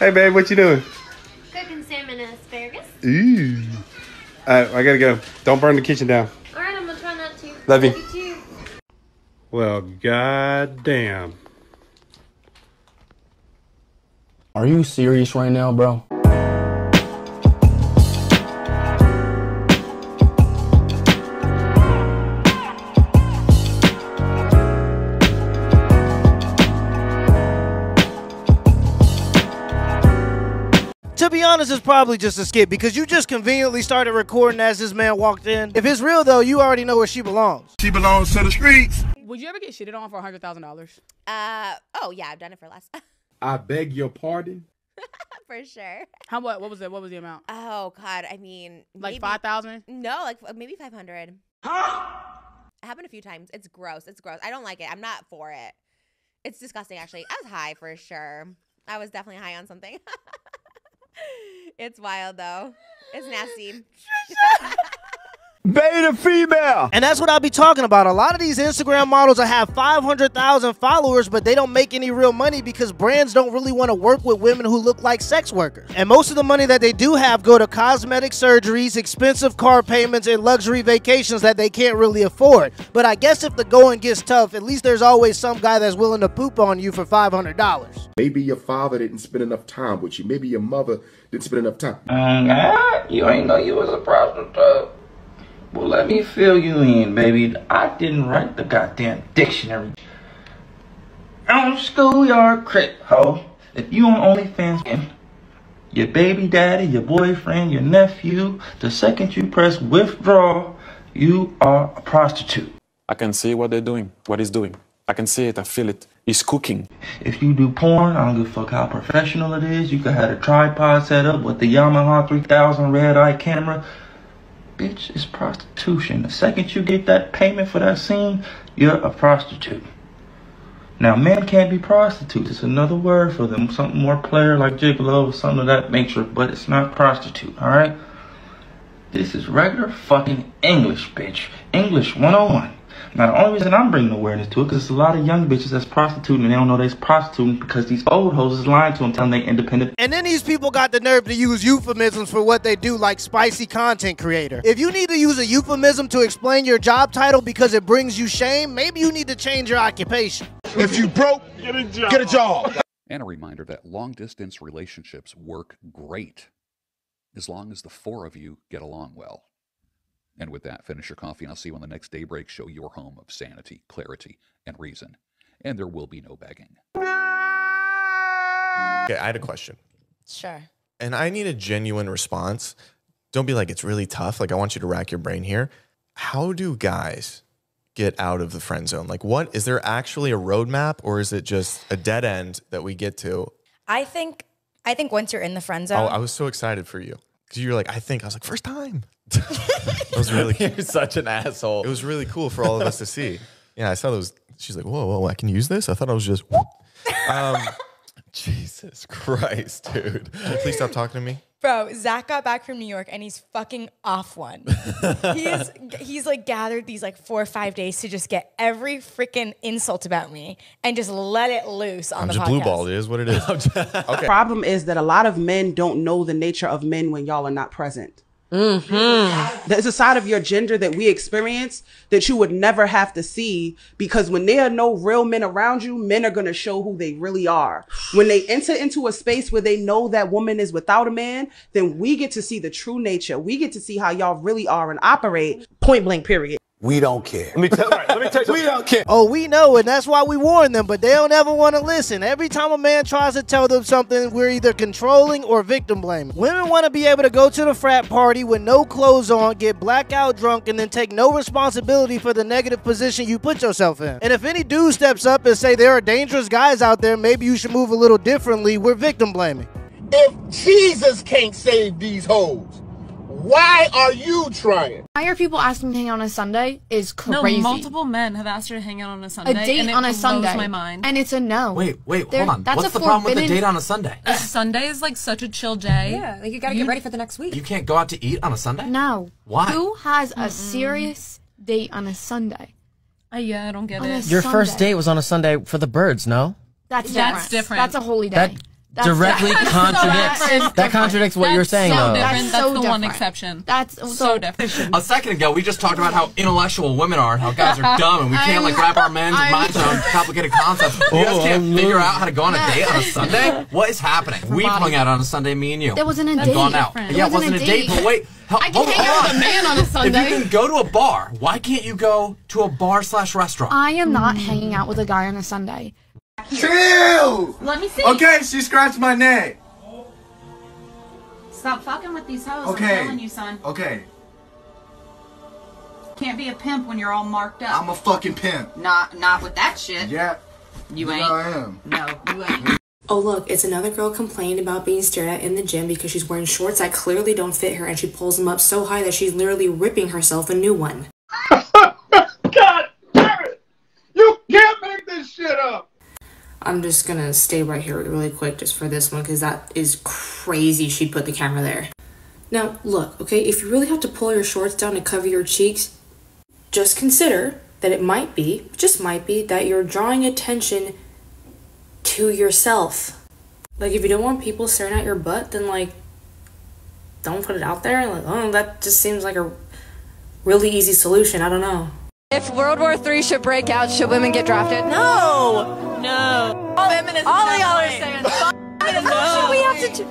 Hey, babe, what you doing? Cooking salmon and asparagus. Ooh. I gotta go. Don't burn the kitchen down. All right, I'm gonna try not to. Love you. Love you too. Well, goddamn. Are you serious right now, bro? To be honest, it's probably just a skit because you just conveniently started recording as this man walked in. If it's real, though, you already know where she belongs. She belongs to the streets. Would you ever get shitted on for $100,000? Oh yeah, I've done it for less. I beg your pardon? For sure. How what? What was it? What was the amount? Oh God, I mean, Like 5,000? No, like maybe 500. Huh? It happened a few times. It's gross. It's gross. I don't like it. I'm not for it. It's disgusting, actually. I was high for sure. I was definitely high on something. It's wild though. It's nasty. Beta female! And that's what I'll be talking about. A lot of these Instagram models will have 500,000 followers, but they don't make any real money because brands don't really want to work with women who look like sex workers. And most of the money that they do have go to cosmetic surgeries, expensive car payments, and luxury vacations that they can't really afford. But I guess if the going gets tough, at least there's always some guy that's willing to poop on you for $500. Maybe your father didn't spend enough time with you. Maybe your mother didn't spend enough time. You ain't know you was a prostitute. Well, let me fill you in, baby. I didn't write the goddamn dictionary. On schoolyard crit, ho. If you on OnlyFans, your baby daddy, your boyfriend, your nephew, the second you press withdraw, you are a prostitute. I can see what they're doing, what he's doing. I can see it, I feel it. He's cooking. If you do porn, I don't give a fuck how professional it is. You could have a tripod set up with the Yamaha 3000 red-eye camera. Bitch, it's prostitution. The second you get that payment for that scene, you're a prostitute. Now, men can't be prostitutes. It's another word for them. Something more player like gigolo or something of that nature, but it's not prostitute, alright? This is regular fucking English, bitch. English 101. Now, the only reason I'm bringing awareness to it, because there's a lot of young bitches that's prostituting and they don't know they're prostituting because these old hoes is lying to them, telling they independent. And then these people got the nerve to use euphemisms for what they do, like spicy content creator. If you need to use a euphemism to explain your job title because it brings you shame, maybe you need to change your occupation. If you broke, get a job. Get a job. And a reminder that long-distance relationships work great as long as the four of you get along well. And with that, finish your coffee, and I'll see you on the next Daybreak Show, your home of sanity, clarity, and reason. And there will be no begging. Okay, I had a question. Sure. And I need a genuine response. Don't be like, it's really tough. Like, I want you to rack your brain here. How do guys get out of the friend zone? Like, what, is there actually a roadmap, or is it just a dead end that we get to? I think once you're in the friend zone. Oh, I was so excited for you. Because you were like, I was like, first time. That was really You're such an asshole. It was really cool for all of us to see. Yeah, I saw those. She's like, whoa, I can use this? I thought I was just Jesus Christ, dude. Can you please stop talking to me? Bro, Zach got back from New York and he's fucking off one. He's like gathered these like 4 or 5 days to just get every freaking insult about me and just let it loose on the podcast. Blue ball. It is what it is. Okay. Problem is that a lot of men don't know the nature of men when y'all are not present. There's a side of your gender that we experience that you would never have to see, because when there are no real men around you, men are going to show who they really are. When they enter into a space where they know that woman is without a man, then we get to see the true nature. We get to see how y'all really are and operate, point blank, period. We don't care. Let me tell you, we don't care. Oh, we know, and that's why we warn them, but they don't ever want to listen. Every time a man tries to tell them something, we're either controlling or victim blaming. Women want to be able to go to the frat party with no clothes on, get blackout drunk, and then take no responsibility for the negative position you put yourself in. And if any dude steps up and say there are dangerous guys out there, maybe you should move a little differently, we're victim blaming. If Jesus can't save these hoes, why are you trying? Why are people asking to hang out on a Sunday is crazy. No, multiple men have asked her to hang out on a Sunday. A date on a Sunday. Blows my mind. And it's a no. Wait, hold on. That's What's the problem with a date on a Sunday? A Sunday is like such a chill day. Yeah, like you gotta get ready for the next week. You can't go out to eat on a Sunday? No. Why? Who has a serious date on a Sunday? Yeah, I don't get it. Your first date was on a Sunday for the birds, no? That's different. That's a holy day. directly contradicts. That contradicts what you're saying, though. That's so the one different. exception. That's so different. A second ago, we just talked about how intellectual women are and how guys are dumb and we can't like wrap our minds around complicated concepts. You guys can't figure out how to go on a date on a Sunday? What is happening? We've hung out on a Sunday, me and you. That wasn't a and date. gone out. Yeah, it wasn't a date, but wait. I can hang out with a man on a Sunday. If you can go to a bar, why can't you go to a bar/restaurant? I am not hanging out with a guy on a Sunday. Chill! Let me see. Okay, she scratched my neck. Stop fucking with these hoes. Okay. I'm telling you, son. Okay. Can't be a pimp when you're all marked up. I'm a fucking pimp. Not with that shit. Yeah. You Yeah, ain't. I am. No, you ain't. Oh look, it's another girl complaining about being stared at in the gym because she's wearing shorts that clearly don't fit her and she pulls them up so high that she's literally ripping herself a new one. God damn it! You can't make this shit up! I'm just gonna stay right here really quick just for this one because that is crazy she put the camera there. Now look, okay, if you really have to pull your shorts down to cover your cheeks, just consider that it might be, just might be, that you're drawing attention to yourself. Like if you don't want people staring at your butt, then like don't put it out there. Like, oh, that just seems like a really easy solution. I don't know. If World War III should break out, should women get drafted? No! No. Feminists all of y'all are saying, no. Should we have to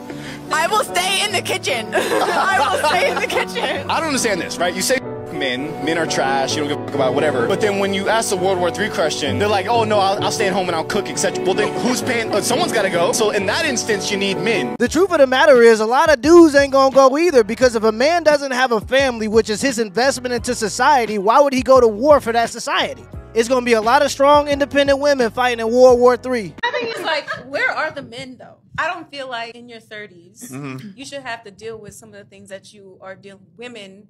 I will stay in the kitchen. I will stay in the kitchen. I don't understand this, right? You say men are trash, you don't give a fuck about whatever. But then when you ask the World War III question, they're like, oh no, I'll stay at home and I'll cook, etc. Well then who's paying? Someone's gotta go. So in that instance, you need men. The truth of the matter is a lot of dudes ain't gonna go either, because if a man doesn't have a family, which is his investment into society, why would he go to war for that society? It's gonna be a lot of strong, independent women fighting in World War III. I think it's like, where are the men though? I don't feel like in your 30s, you should have to deal with some of the things that you are dealing with. Women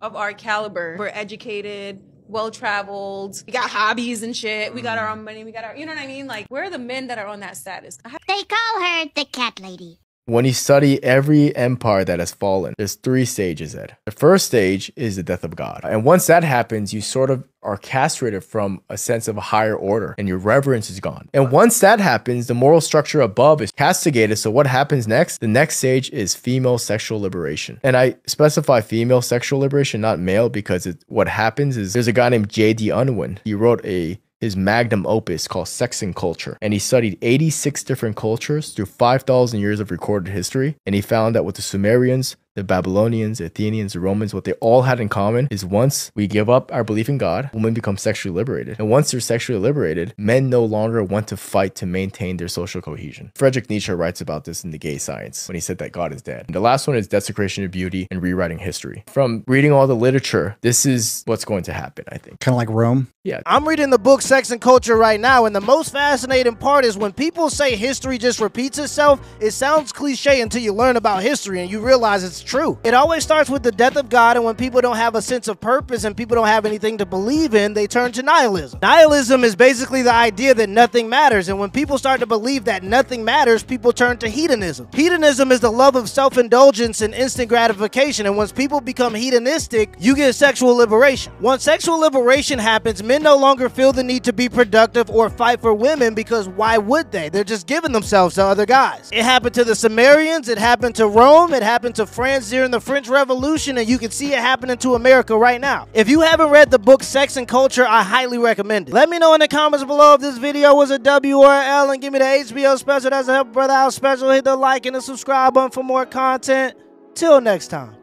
of our caliber, we're educated, well-traveled, we got hobbies and shit, we got our own money, we got our, you know what I mean? Like, where are the men that are on that status? They call her the cat lady. When you study every empire that has fallen, there's 3 stages, Ed. The first stage is the death of God. And once that happens, you sort of are castrated from a sense of a higher order and your reverence is gone. And once that happens, the moral structure above is castigated. So what happens next? The next stage is female sexual liberation. And I specify female sexual liberation, not male, because what happens is there's a guy named J.D. Unwin. He wrote his magnum opus called Sex and Culture. And he studied 86 different cultures through 5,000 years of recorded history. And he found that with the Sumerians, the Babylonians, the Athenians, the Romans, what they all had in common is once we give up our belief in God, women become sexually liberated. And once they're sexually liberated, men no longer want to fight to maintain their social cohesion. Friedrich Nietzsche writes about this in The Gay Science when he said that God is dead. And the last one is desecration of beauty and rewriting history. From reading all the literature, this is what's going to happen, I think. Kind of like Rome? Yeah. I'm reading the book Sex and Culture right now, and the most fascinating part is when people say history just repeats itself, it sounds cliche until you learn about history and you realize it's true. It always starts with the death of God, and when people don't have a sense of purpose and people don't have anything to believe in, they turn to nihilism. Nihilism is basically the idea that nothing matters, and when people start to believe that nothing matters, people turn to hedonism. Hedonism is the love of self-indulgence and instant gratification, and once people become hedonistic, you get sexual liberation. Once sexual liberation happens, men no longer feel the need to be productive or fight for women, because why would they? They're just giving themselves to other guys. It happened to the Sumerians, it happened to Rome, it happened to France during the French Revolution, and you can see it happening to America right now. If you haven't read the book Sex and Culture, I highly recommend it. Let me know in the comments below if this video was a W or an L, and give me the HBO special. That's a Help Brother Out special. Hit the like and the subscribe button for more content. Till next time.